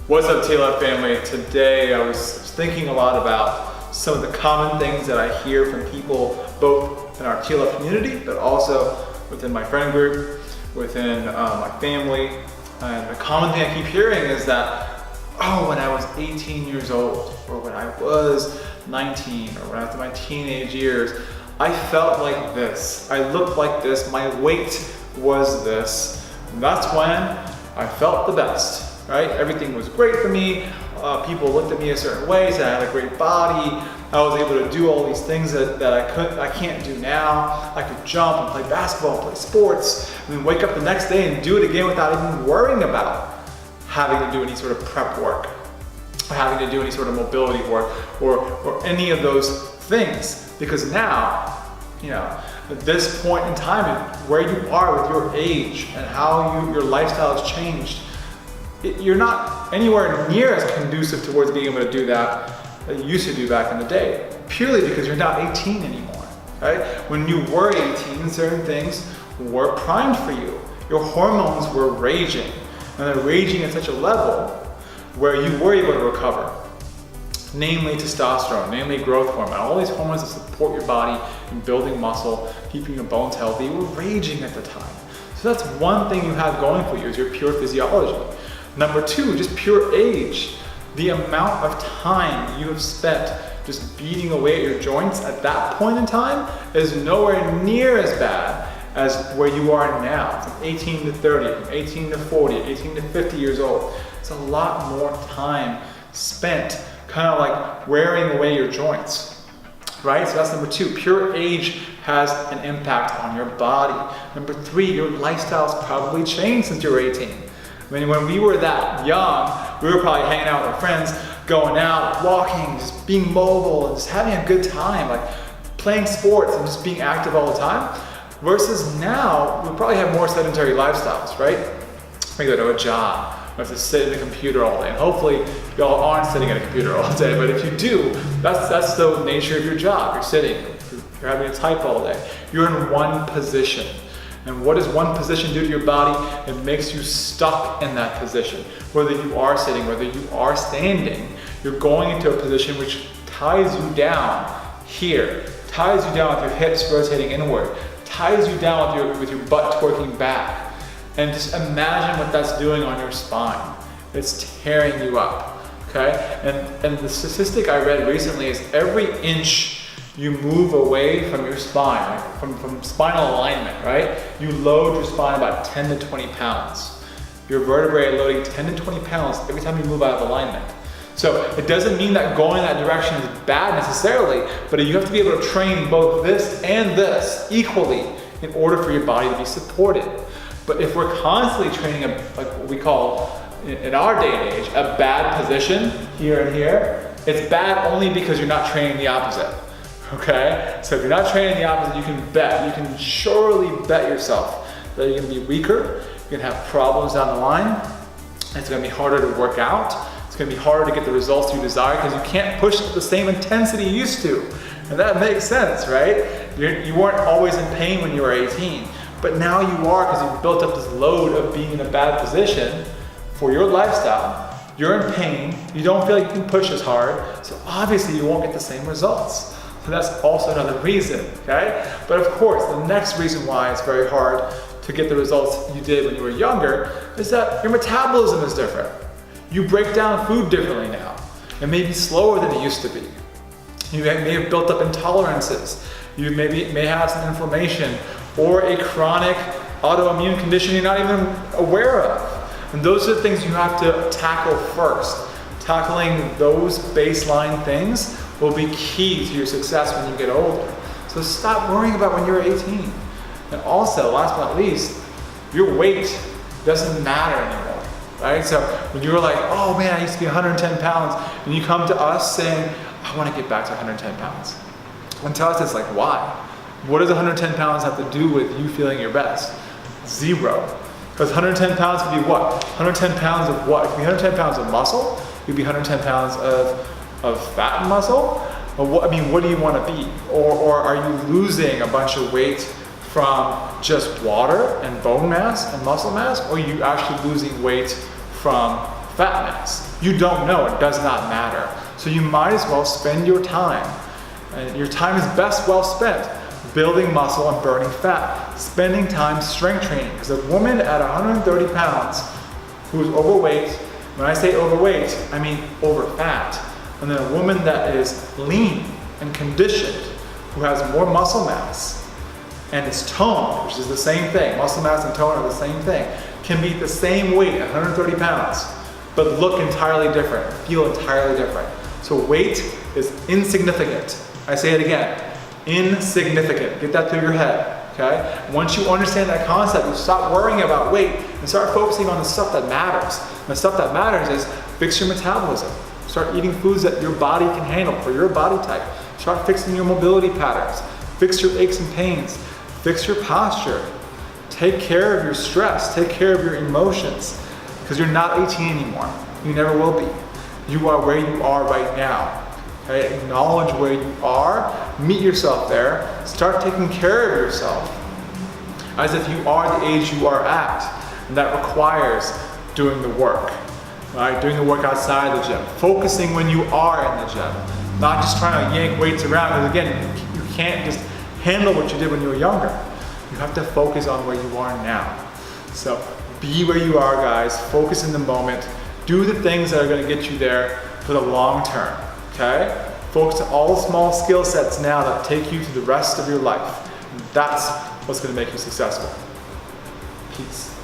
What's up, TLF family? Today I was thinking a lot about some of the common things that I hear from people, both in our TLF community, but also within my friend group, within my family. And the common thing I keep hearing is that, oh, when I was 18 years old, or when I was 19, or when I was in my teenage years, I felt like this, I looked like this, my weight was this. And that's when I felt the best. Right? Everything was great for me. People looked at me a certain way, said I had a great body. I was able to do all these things that I can't do now. I could jump and play basketball, play sports, and then wake up the next day and do it again without even worrying about having to do any sort of prep work, or having to do any sort of mobility work, or any of those things. Because now, you know, at this point in time, where you are with your age and how your lifestyle has changed, you're not anywhere near as conducive towards being able to do that you used to do back in the day, purely because you're not 18 anymore, right? When you were 18, certain things were primed for you. Your hormones were raging, and they're raging at such a level where you were able to recover. Namely testosterone, namely growth hormone, all these hormones that support your body in building muscle, keeping your bones healthy, were raging at the time. So that's one thing you have going for you, is your pure physiology. Number two, just pure age. The amount of time you have spent just beating away at your joints at that point in time is nowhere near as bad as where you are now, from 18 to 30, from 18 to 40, 18 to 50 years old. It's a lot more time spent kind of like wearing away your joints, right? So that's number two. Pure age has an impact on your body. Number three, your lifestyle's probably changed since you were 18. I mean, when we were that young, we were probably hanging out with our friends, going out, walking, just being mobile, and just having a good time, like playing sports and just being active all the time. Versus now, we probably have more sedentary lifestyles, right? We go to a job, we have to sit at a computer all day. And hopefully, y'all aren't sitting at a computer all day, but if you do, that's the nature of your job. You're sitting, you're having to type all day. You're in one position. And what does one position do to your body? It makes you stuck in that position. Whether you are sitting, whether you are standing, you're going into a position which ties you down here, ties you down with your hips rotating inward, ties you down with your butt twerking back. And just imagine what that's doing on your spine. It's tearing you up, okay? And the statistic I read recently is every inch you move away from your spine, like from spinal alignment, right? You load your spine about 10 to 20 pounds. Your vertebrae are loading 10 to 20 pounds every time you move out of alignment. So it doesn't mean that going that direction is bad necessarily, but you have to be able to train both this and this equally in order for your body to be supported. But if we're constantly training like what we call, in our day and age, a bad position here and here, it's bad only because you're not training the opposite. Okay, so if you're not training the opposite, you can surely bet yourself that you're gonna be weaker, you're gonna have problems down the line, and it's gonna be harder to work out, it's gonna be harder to get the results you desire because you can't push at the same intensity you used to. And that makes sense, right? You weren't always in pain when you were 18, but now you are because you've built up this load of being in a bad position for your lifestyle. You're in pain, you don't feel like you can push as hard, so obviously you won't get the same results. So that's also another reason, okay? But of course, the next reason why it's very hard to get the results you did when you were younger is that your metabolism is different. You break down food differently now. It may be slower than it used to be. You may have built up intolerances. You may have some inflammation or a chronic autoimmune condition you're not even aware of. And those are the things you have to tackle first. Tackling those baseline things will be key to your success when you get older. So stop worrying about when you're 18. And also, last but not least, your weight doesn't matter anymore, right? So when you were like, oh man, I used to be 110 pounds, and you come to us saying, I want to get back to 110 pounds. And to us, it's like, why? What does 110 pounds have to do with you feeling your best? Zero. Because 110 pounds could be what? 110 pounds of what? It could be 110 pounds of muscle. It could be 110 pounds of fat and muscle. Or what do you want to be? Or are you losing a bunch of weight from just water and bone mass and muscle mass? Or are you actually losing weight from fat mass? You don't know, it does not matter. So you might as well spend your time. And your time is best well spent building muscle and burning fat, spending time strength training. Because a woman at 130 pounds who's overweight, when I say overweight, I mean over fat. And then a woman that is lean and conditioned, who has more muscle mass and is toned, which is the same thing, muscle mass and tone are the same thing, can be the same weight at 130 pounds, but look entirely different, feel entirely different. So weight is insignificant. I say it again, insignificant. Get that through your head, okay? Once you understand that concept, you stop worrying about weight and start focusing on the stuff that matters. And the stuff that matters is fix your metabolism. Start eating foods that your body can handle for your body type. Start fixing your mobility patterns. Fix your aches and pains. Fix your posture. Take care of your stress. Take care of your emotions. Because you're not 18 anymore. You never will be. You are where you are right now. Okay? Acknowledge where you are. Meet yourself there. Start taking care of yourself as if you are the age you are at. And that requires doing the work. Right? Doing the work outside the gym. Focusing when you are in the gym. Not just trying to yank weights around. Because again, you can't just handle what you did when you were younger. You have to focus on where you are now. So be where you are, guys. Focus in the moment. Do the things that are going to get you there for the long term. Okay? Focus on all the small skill sets now that take you to the rest of your life. And that's what's going to make you successful. Peace.